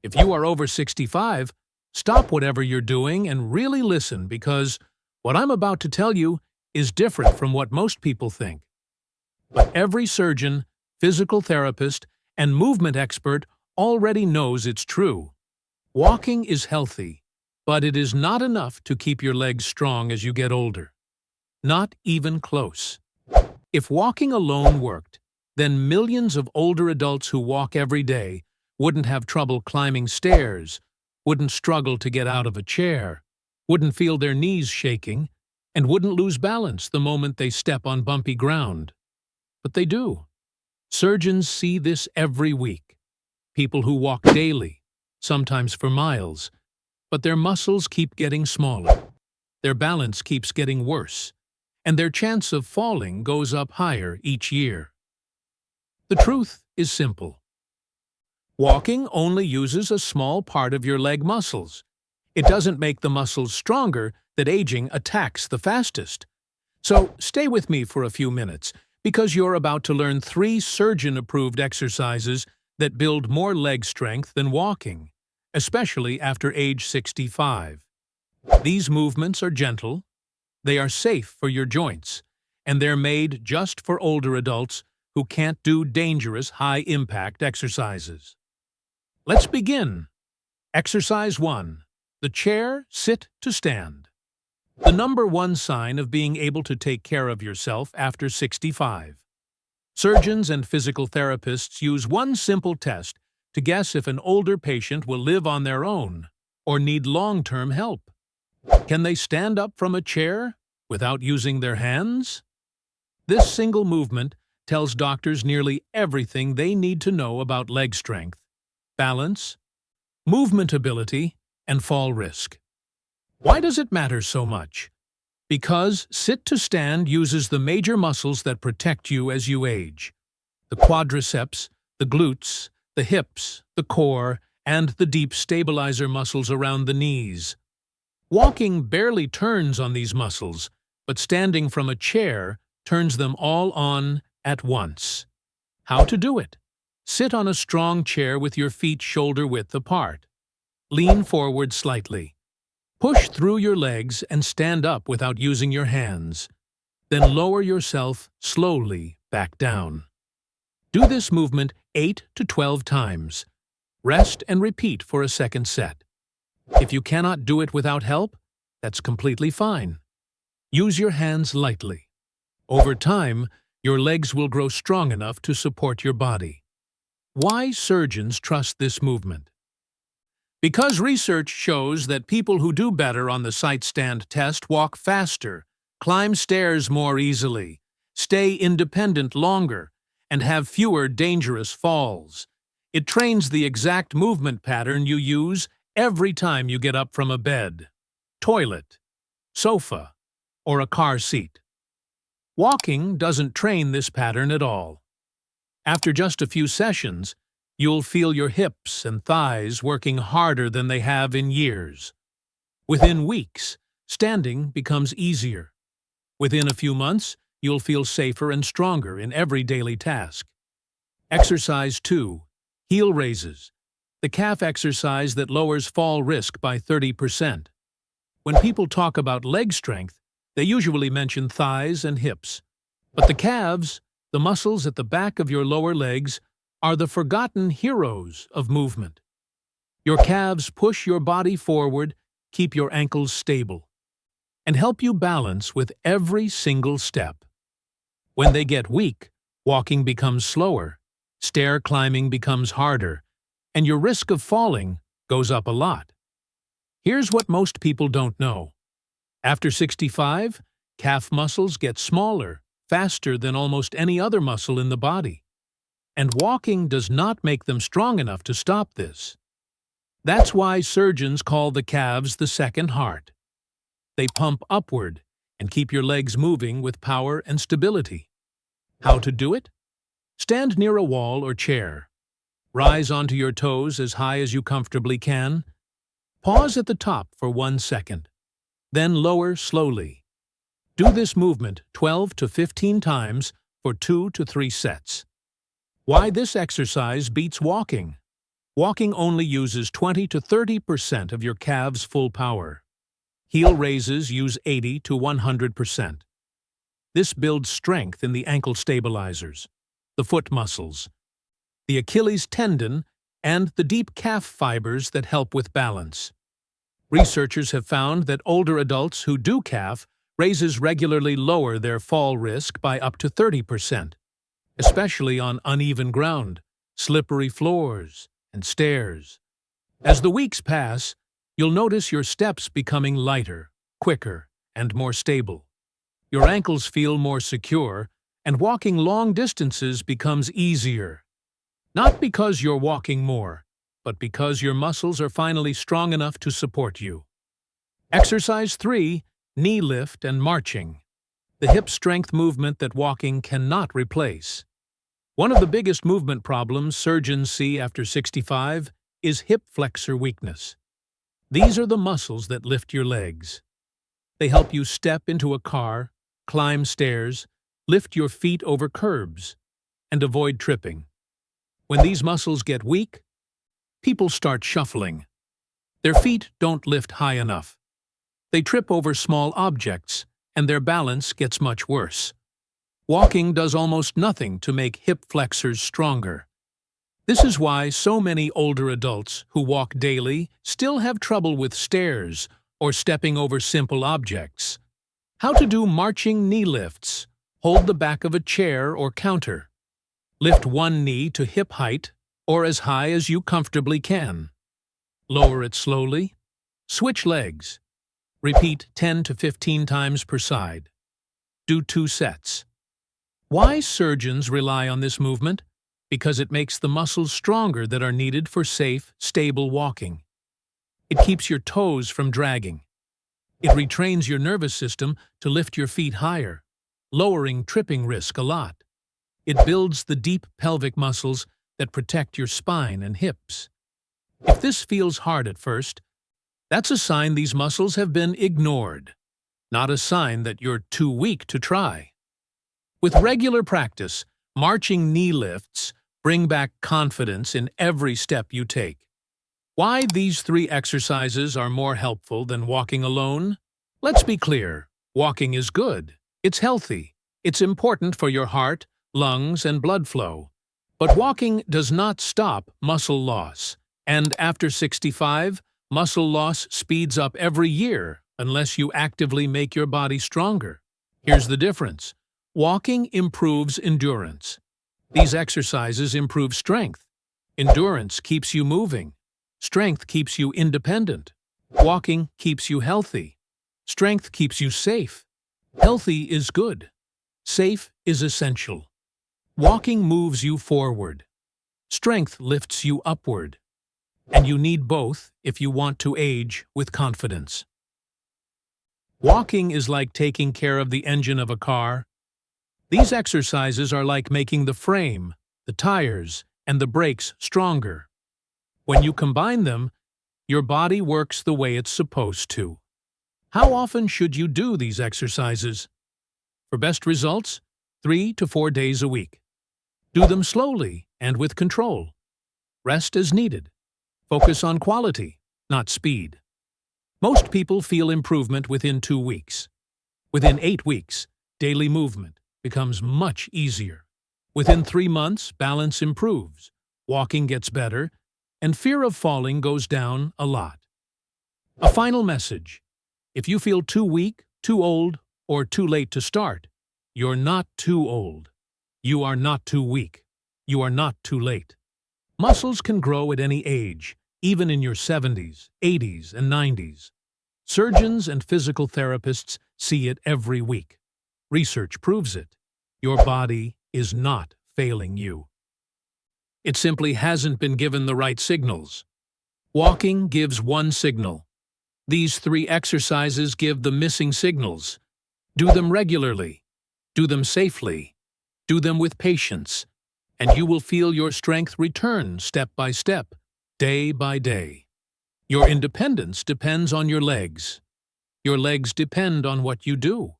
If you are over 65, stop whatever you're doing and really listen because what I'm about to tell you is different from what most people think. But every surgeon, physical therapist, and movement expert already knows it's true. Walking is healthy, but it is not enough to keep your legs strong as you get older. Not even close. If walking alone worked, then millions of older adults who walk every day wouldn't have trouble climbing stairs, wouldn't struggle to get out of a chair, wouldn't feel their knees shaking, and wouldn't lose balance the moment they step on bumpy ground. But they do. Surgeons see this every week. People who walk daily, sometimes for miles, but their muscles keep getting smaller. Their balance keeps getting worse, and their chance of falling goes up higher each year. The truth is simple. Walking only uses a small part of your leg muscles. It doesn't make the muscles stronger that aging attacks the fastest. So stay with me for a few minutes, because you're about to learn 3 surgeon-approved exercises that build more leg strength than walking, especially after age 65. These movements are gentle, they are safe for your joints, and they're made just for older adults who can't do dangerous high-impact exercises. Let's begin. Exercise 1. The chair sit to stand. The number 1 sign of being able to take care of yourself after 65. Surgeons and physical therapists use one simple test to guess if an older patient will live on their own or need long-term help. Can they stand up from a chair without using their hands? This single movement tells doctors nearly everything they need to know about leg strength, balance, movement ability, and fall risk. Why does it matter so much? Because sit to stand uses the major muscles that protect you as you age. The quadriceps, the glutes, the hips, the core, and the deep stabilizer muscles around the knees. Walking barely turns on these muscles, but standing from a chair turns them all on at once. How to do it? Sit on a strong chair with your feet shoulder-width apart. Lean forward slightly. Push through your legs and stand up without using your hands. Then lower yourself slowly back down. Do this movement 8 to 12 times. Rest and repeat for a second set. If you cannot do it without help, that's completely fine. Use your hands lightly. Over time, your legs will grow strong enough to support your body. Why surgeons trust this movement? Because research shows that people who do better on the sight-stand test walk faster, climb stairs more easily, stay independent longer, and have fewer dangerous falls. It trains the exact movement pattern you use every time you get up from a bed, toilet, sofa, or a car seat. Walking doesn't train this pattern at all. After just a few sessions, you'll feel your hips and thighs working harder than they have in years. Within weeks, standing becomes easier. Within a few months, you'll feel safer and stronger in every daily task. Exercise 2. Heel raises. The calf exercise that lowers fall risk by 30%. When people talk about leg strength, they usually mention thighs and hips. But the calves, the muscles at the back of your lower legs, are the forgotten heroes of movement. Your calves push your body forward, keep your ankles stable, and help you balance with every single step. When they get weak, walking becomes slower, stair climbing becomes harder, and your risk of falling goes up a lot. Here's what most people don't know. After 65, calf muscles get smaller, faster than almost any other muscle in the body. And walking does not make them strong enough to stop this. That's why surgeons call the calves the second heart. They pump upward and keep your legs moving with power and stability. How to do it? Stand near a wall or chair. Rise onto your toes as high as you comfortably can. Pause at the top for 1 second. Then lower slowly. Do this movement 12 to 15 times for 2 to 3 sets. Why this exercise beats walking? Walking only uses 20 to 30% of your calves' full power. Heel raises use 80 to 100%. This builds strength in the ankle stabilizers, the foot muscles, the Achilles tendon, and the deep calf fibers that help with balance. Researchers have found that older adults who do calf raises regularly lower their fall risk by up to 30%, especially on uneven ground, slippery floors, and stairs. As the weeks pass, you'll notice your steps becoming lighter, quicker, and more stable. Your ankles feel more secure, and walking long distances becomes easier. Not because you're walking more, but because your muscles are finally strong enough to support you. Exercise 3, knee lift and marching. The hip strength movement that walking cannot replace. One of the biggest movement problems surgeons see after 65 is hip flexor weakness. These are the muscles that lift your legs. They help you step into a car, climb stairs, lift your feet over curbs, and avoid tripping. When these muscles get weak, people start shuffling. Their feet don't lift high enough. They trip over small objects, and their balance gets much worse. Walking does almost nothing to make hip flexors stronger. This is why so many older adults who walk daily still have trouble with stairs or stepping over simple objects. How to do marching knee lifts. Hold the back of a chair or counter. Lift one knee to hip height or as high as you comfortably can. Lower it slowly. Switch legs. Repeat 10 to 15 times per side. Do 2 sets. Why surgeons rely on this movement? Because it makes the muscles stronger that are needed for safe, stable walking. It keeps your toes from dragging. It retrains your nervous system to lift your feet higher, lowering tripping risk a lot. It builds the deep pelvic muscles that protect your spine and hips. If this feels hard at first, that's a sign these muscles have been ignored, not a sign that you're too weak to try. With regular practice, marching knee lifts bring back confidence in every step you take. Why these 3 exercises are more helpful than walking alone? Let's be clear, walking is good. It's healthy. It's important for your heart, lungs, and blood flow. But walking does not stop muscle loss. And after 65, muscle loss speeds up every year unless you actively make your body stronger. Here's the difference. Walking improves endurance. These exercises improve strength. Endurance keeps you moving. Strength keeps you independent. Walking keeps you healthy. Strength keeps you safe. Healthy is good. Safe is essential. Walking moves you forward. Strength lifts you upward. And you need both if you want to age with confidence. Walking is like taking care of the engine of a car. These exercises are like making the frame, the tires, and the brakes stronger. When you combine them, your body works the way it's supposed to. How often should you do these exercises? For best results, 3 to 4 days a week. Do them slowly and with control. Rest as needed. Focus on quality, not speed. Most people feel improvement within 2 weeks. Within 8 weeks, daily movement becomes much easier. Within 3 months, balance improves, walking gets better, and fear of falling goes down a lot. A final message. If you feel too weak, too old, or too late to start, you're not too old. You are not too weak. You are not too late. Muscles can grow at any age, even in your 70s, 80s, and 90s. Surgeons and physical therapists see it every week. Research proves it. Your body is not failing you. It simply hasn't been given the right signals. Walking gives one signal. These 3 exercises give the missing signals. Do them regularly. Do them safely. Do them with patience. And you will feel your strength return step by step, day by day. Your independence depends on your legs. Your legs depend on what you do.